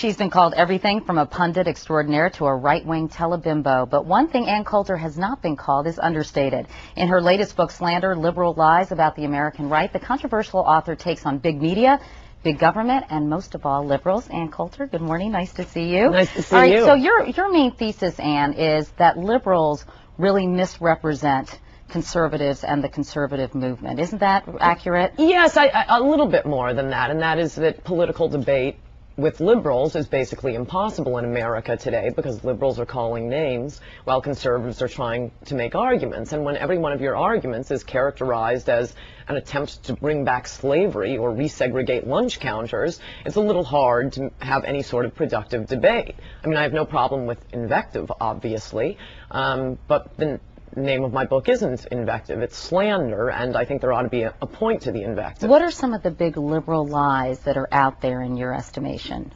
She's been called everything from a pundit extraordinaire to a right-wing telebimbo. But one thing Ann Coulter has not been called is understated. In her latest book, Slander, Liberal Lies About the American Right, the controversial author takes on big media, big government, and most of all, liberals. Ann Coulter, good morning. Nice to see you. Nice to see you. All right, you. so your main thesis, Ann, is that liberals really misrepresent conservatives and the conservative movement. Isn't that accurate? Yes, a little bit more than that, and that is that political debate with liberals is basically impossible in America today because liberals are calling names while conservatives are trying to make arguments. And when every one of your arguments is characterized as an attempt to bring back slavery or resegregate lunch counters, it's a little hard to have any sort of productive debate. I mean, I have no problem with invective, obviously, but the name of my book isn't invective, it's slander, and I think there ought to be a point to the invective. What are some of the big liberal lies that are out there in your estimation?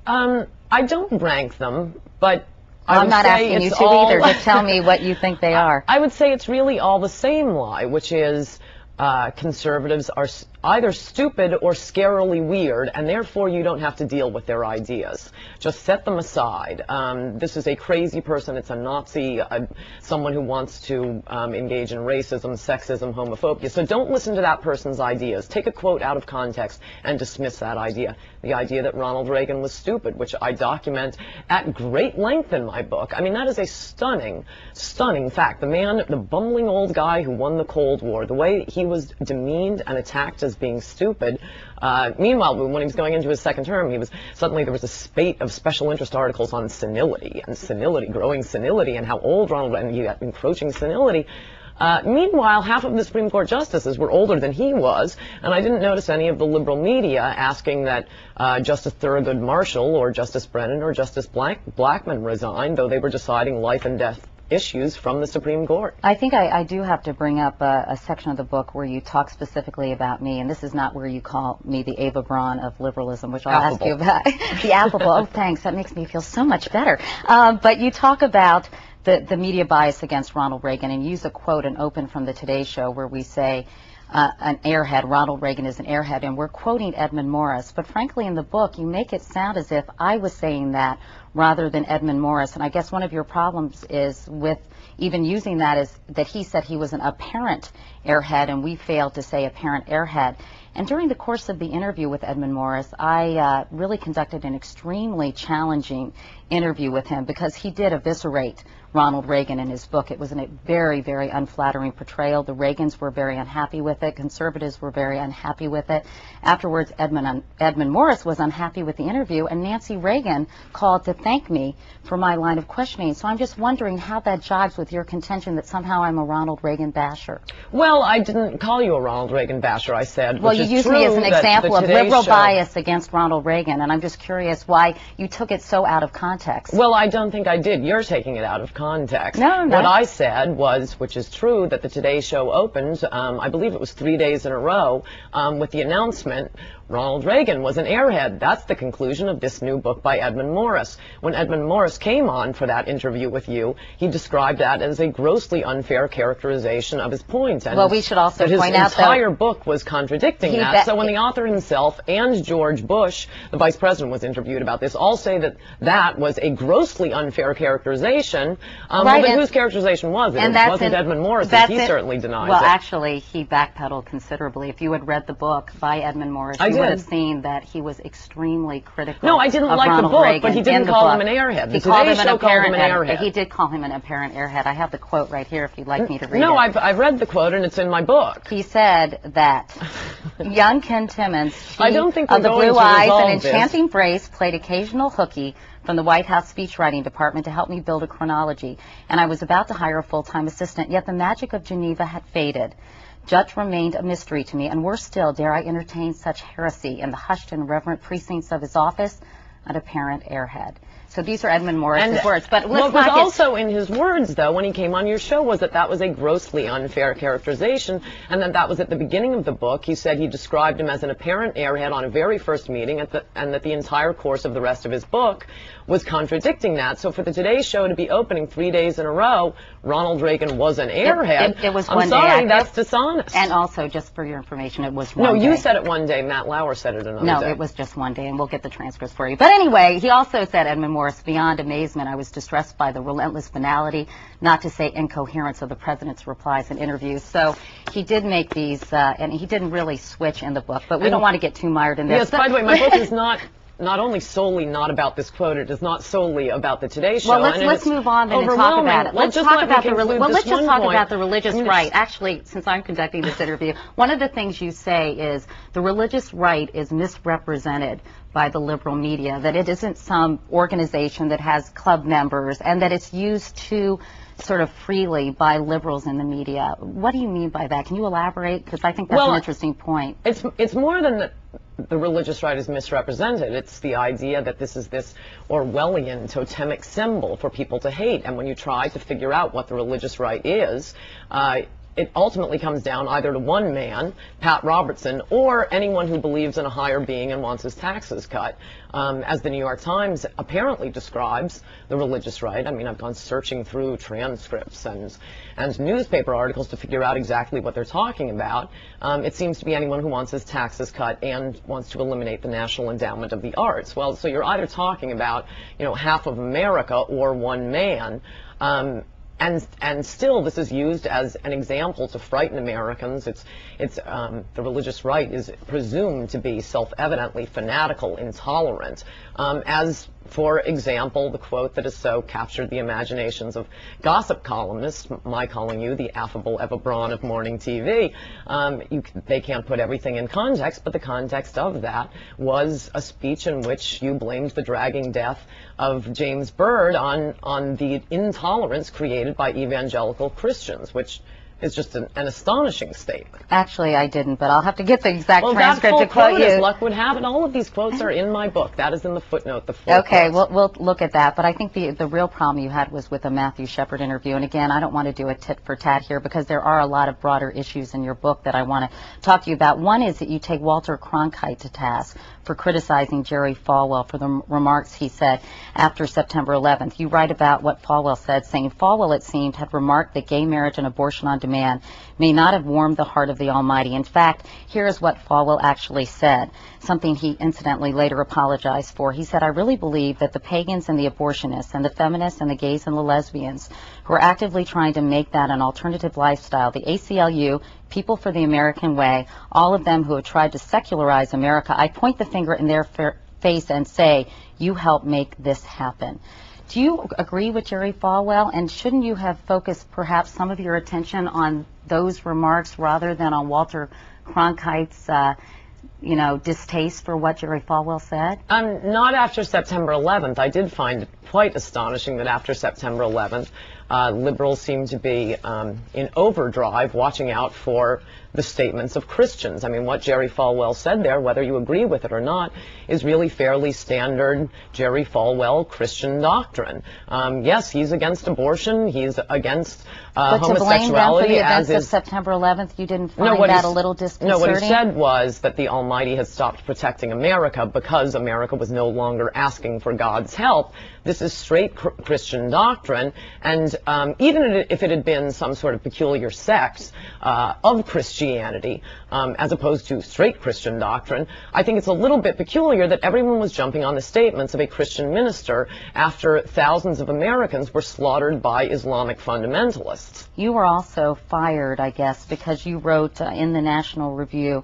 I don't rank them, but I'm not asking you to either. Just tell me what you think they are. I would say it's really all the same lie, which is conservatives are either stupid or scarily weird, and therefore you don't have to deal with their ideas. Just set them aside. This is a crazy person. It's a Nazi, someone who wants to engage in racism, sexism, homophobia. So don't listen to that person's ideas. Take a quote out of context and dismiss that idea. The idea that Ronald Reagan was stupid, which I document at great length in my book. I mean, that is a stunning, stunning fact. The man, the bumbling old guy who won the Cold War, the way he was demeaned and attacked as being stupid. Meanwhile, when he was going into his second term, suddenly there was a spate of special interest articles on senility and senility, growing senility, and how old Ronald and he got encroaching senility. Meanwhile, half of the Supreme Court justices were older than he was, and I didn't notice any of the liberal media asking that Justice Thurgood Marshall or Justice Brennan or Justice Blackmun resign, though they were deciding life and death issues from the Supreme Court. I think I do have to bring up a section of the book where you talk specifically about me, and this is not where you call me the Ava Braun of liberalism, which I'll ask you about. The affable. Oh, thanks. That makes me feel so much better. But you talk about the media bias against Ronald Reagan and use a quote and open from the Today Show where we say, an airhead, Ronald Reagan is an airhead, and we're quoting Edmund Morris. But frankly, in the book, you make it sound as if I was saying that rather than Edmund Morris. And I guess one of your problems is with even using that is that he said he was an apparent airhead, and we failed to say apparent airhead. And during the course of the interview with Edmund Morris, I really conducted an extremely challenging interview with him because he did eviscerate Ronald Reagan in his book. It was a very, very unflattering portrayal. The Reagans were very unhappy with it. Conservatives were very unhappy with it. Afterwards, Edmund Morris was unhappy with the interview, and Nancy Reagan called to thank me for my line of questioning. So I'm just wondering how that jives with your contention that somehow I'm a Ronald Reagan basher. Well, I didn't call you a Ronald Reagan basher, I said. Well, you used me as an example of liberal bias against Ronald Reagan, and I'm just curious why you took it so out of context. Well, I don't think I did. You're taking it out of context. No. What I said was, which is true, that the Today Show opened, I believe it was 3 days in a row, with the announcement, Ronald Reagan was an airhead. That's the conclusion of this new book by Edmund Morris. When Edmund Morris came on for that interview with you, he described that as a grossly unfair characterization of his point. And well, we should also point out his entire book was contradicting that. So when the author himself and George Bush, the vice president, was interviewed about this, all say that that was a grossly unfair characterization. Right, well, then whose characterization was it? It wasn't Edmund Morris, and he certainly denies it. Well, actually, he backpedaled considerably. If you had read the book by Edmund Morris, you would have seen that he was extremely critical. No, I didn't like Ronald the book, Reagan but he didn't call him an airhead. He called him an apparent airhead. He did call him an apparent airhead. I have the quote right here if you'd like me to read it. No, I've read the quote, and it's in my book. He said that young Ken Timmons, I don't think of the blue eyes and enchanting brace, played occasional hooky from the White House speechwriting department to help me build a chronology, and I was about to hire a full-time assistant, yet the magic of Geneva had faded. Judge remained a mystery to me, and worse still, dare I entertain such heresy in the hushed and reverent precincts of his office? An apparent airhead. So these are Edmund Morris's words. But what was also in his words, though, when he came on your show, was that that was a grossly unfair characterization, and that was at the beginning of the book. He said he described him as an apparent airhead on a very first meeting, and that the entire course of the rest of his book was contradicting that. So for the Today Show to be opening 3 days in a row, Ronald Reagan was an airhead. It was I'm one sorry, day. That's dishonest. And also, just for your information, it was one day. No, you said it one day. Matt Lauer said it another day. No, it was just one day, and we'll get the transcripts for you. But anyway, he also said, Edmund Morris, beyond amazement, I was distressed by the relentless banality, not to say incoherence, of the president's replies and interviews. So he did make these, and he didn't really switch in the book, but we don't want to get too mired in this. Yes, by the way, my book is not only solely not about this quote, it is not solely about the Today Show. Well, let's move on then and talk about it. Let's just talk about the religious right. Actually, since I'm conducting this interview, one of the things you say is the religious right is misrepresented by the liberal media, that it isn't some organization that has club members, and that it's used too sort of freely by liberals in the media. What do you mean by that? Can you elaborate? Because I think that's an interesting point. It's more than that. The religious right is misrepresented. It's the idea that this is this Orwellian totemic symbol for people to hate. And when you try to figure out what the religious right is, it ultimately comes down either to one man, Pat Robertson, or anyone who believes in a higher being and wants his taxes cut. As the New York Times apparently describes the religious right. I mean, I've gone searching through transcripts and newspaper articles to figure out exactly what they're talking about. It seems to be anyone who wants his taxes cut and wants to eliminate the National Endowment of the Arts. Well, so you're either talking about, half of America or one man. And still, this is used as an example to frighten Americans. The religious right is presumed to be self-evidently fanatical, intolerant, as, for example, the quote that has so captured the imaginations of gossip columnists, my calling you the affable Eva Braun of morning TV. They can't put everything in context, but the context of that was a speech in which you blamed the dragging death of James Byrd on the intolerance created by evangelical Christians, which is just an astonishing statement. Actually, I didn't, but I'll have to get the exact transcript to quote quote, you. As luck would have it, all of these quotes are in my book. That is in the footnote, the full Okay, quotes. we'll look at that. But I think the real problem you had was with the Matthew Shepard interview. And again, I don't want to do a tit for tat here because there are a lot of broader issues in your book that I want to talk to you about. One is that you take Walter Cronkite to task for criticizing Jerry Falwell for the remarks he said after September 11th. You write about what Falwell said, saying Falwell, it seemed, had remarked that gay marriage and abortion on demand may not have warmed the heart of the Almighty. In fact, here is what Falwell actually said, something he incidentally later apologized for. He said, I really believe that the pagans and the abortionists and the feminists and the gays and the lesbians who are actively trying to make that an alternative lifestyle, the ACLU, People for the American Way, all of them who have tried to secularize America, I point the finger in their face and say, you helped make this happen. Do you agree with Jerry Falwell, and shouldn't you have focused perhaps some of your attention on those remarks rather than on Walter Cronkite's distaste for what Jerry Falwell said? Not after September 11th. I did find it quite astonishing that after September 11th, liberals seem to be in overdrive watching out for the statements of Christians. I mean, what Jerry Falwell said there, whether you agree with it or not, is really fairly standard Jerry Falwell Christian doctrine. Yes, he's against abortion. He's against homosexuality. But to blame them for the events of September 11th, you didn't find that a little disconcerting? No, what he said was that the Almighty has stopped protecting America because America was no longer asking for God's help. This is straight Christian doctrine, and even if it had been some sort of peculiar sect of Christianity, as opposed to straight Christian doctrine, I think it's a little bit peculiar that everyone was jumping on the statements of a Christian minister after thousands of Americans were slaughtered by Islamic fundamentalists. You were also fired, I guess, because you wrote in the National Review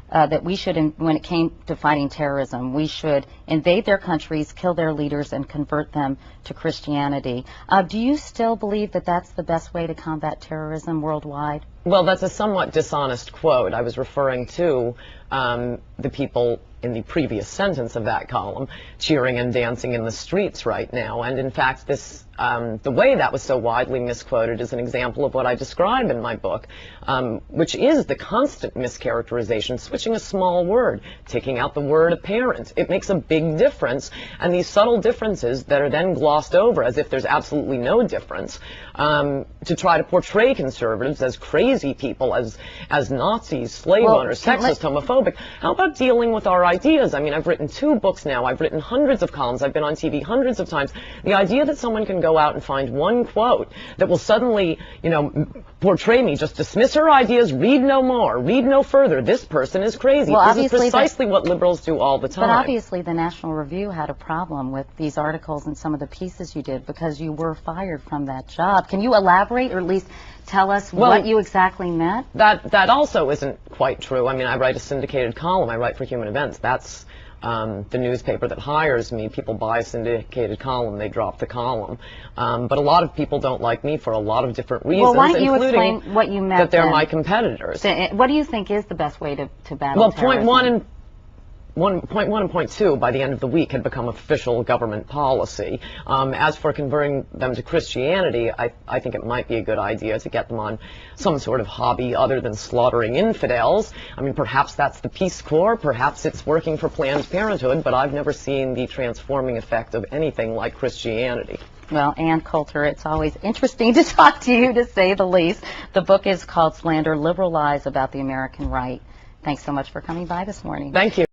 that we should, when it came to fighting terrorism, we should invade their countries, kill their leaders, and convert them to Christianity. Do you still believe that that's the best way to combat terrorism worldwide? Well, that's a somewhat dishonest quote. I was referring to the people in the previous sentence of that column cheering and dancing in the streets right now. And in fact, this the way that was so widely misquoted is an example of what I describe in my book, which is the constant mischaracterization, switching a small word, taking out the word apparent. It makes a big difference, and these subtle differences that are then glossed over as if there's absolutely no difference, to try to portray conservatives as crazy people, as Nazis, slave owners, sexist, homophobic. How about dealing with our ideas. I mean, I've written 2 books now. I've written hundreds of columns. I've been on TV hundreds of times. The idea that someone can go out and find one quote that will suddenly, you know, portray me, just dismiss her ideas, read no more, read no further. This person is crazy. Well, this is precisely what liberals do all the time. But obviously the National Review had a problem with these articles and some of the pieces you did because you were fired from that job. Can you elaborate, or at least tell us what you exactly meant? That also isn't quite true. I mean, I write a syndicated column. I write for Human Events. That's the newspaper that hires me. People buy a syndicated column, they drop the column. But a lot of people don't like me for a lot of different reasons, well, why don't you including explain what you meant that they're then? my competitors. What do you think is the best way to battle Well, terrorism? point one and point 2 by the end of the week had become official government policy. As for converting them to Christianity, I think it might be a good idea to get them on some sort of hobby other than slaughtering infidels. I mean, perhaps that's the Peace Corps, perhaps it's working for Planned Parenthood, but I've never seen the transforming effect of anything like Christianity. Well, Ann Coulter, it's always interesting to talk to you, to say the least. The book is called Slander, Liberal Lies About the American Right. Thanks so much for coming by this morning. Thank you.